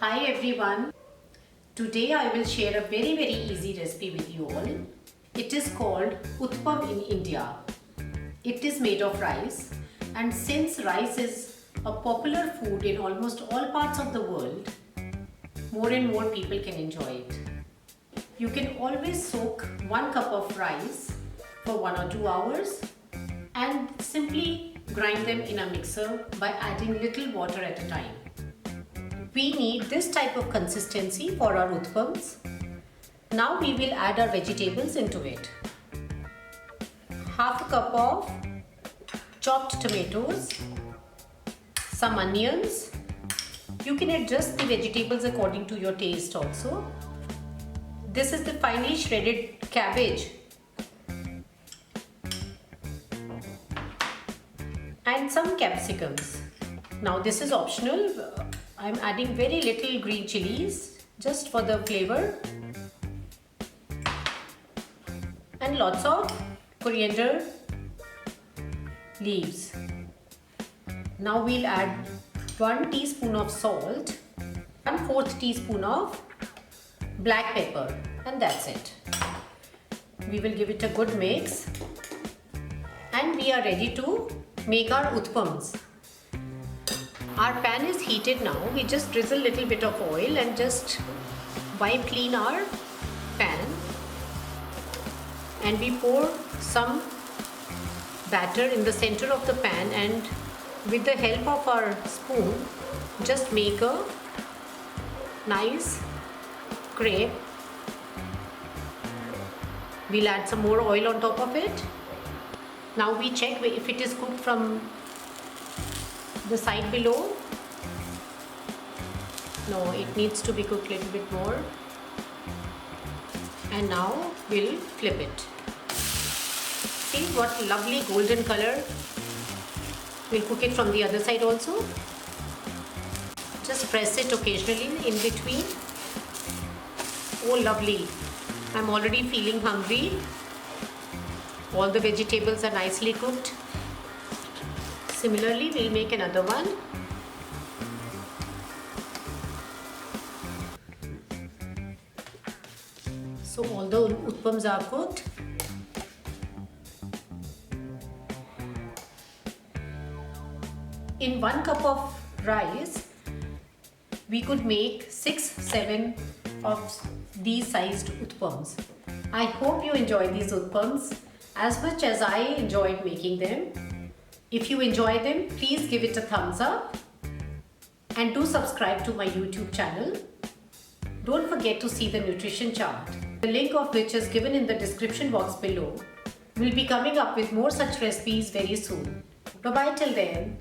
Hi everyone. Today I will share a very easy recipe with you all. It is called Utpam in India. It is made of rice, and since rice is a popular food in almost all parts of the world, more and more people can enjoy it. You can always soak 1 cup of rice for 1 or 2 hours and simply grind them in a mixer by adding little water at a time. We need this type of consistency for our utpams. Now we will add our vegetables into it. Half a cup of chopped tomatoes, some onions. You can adjust the vegetables according to your taste also. This is the finely shredded cabbage and some capsicums. Now this is optional. I'm adding very little green chilies just for the flavor, and lots of coriander leaves. Now we'll add 1 teaspoon of salt, 1/4 teaspoon of black pepper, and that's it. We will give it a good mix and we are ready to make our utpams. Our pan is heated now. We just drizzle a little bit of oil and just wipe clean our pan, and we pour some batter in the center of the pan, and with the help of our spoon just make a nice crepe. We'll add some more oil on top of it. Now we check if it is cooked from the side below. No, it needs to be cooked a little bit more. And now we'll flip it. See what lovely golden color. We'll cook it from the other side also. Just press it occasionally in between. Oh, lovely. I'm already feeling hungry. All the vegetables are nicely cooked. Similarly, we'll make another one. So all the utpams are cooked. In 1 cup of rice, we could make 6-7 of these sized utpams. I hope you enjoy these utpams as much as I enjoyed making them. If you enjoy them, please give it a thumbs up and do subscribe to my YouTube channel. Don't forget to see the nutrition chart, the link of which is given in the description box below. We'll be coming up with more such recipes very soon. Bye bye till then.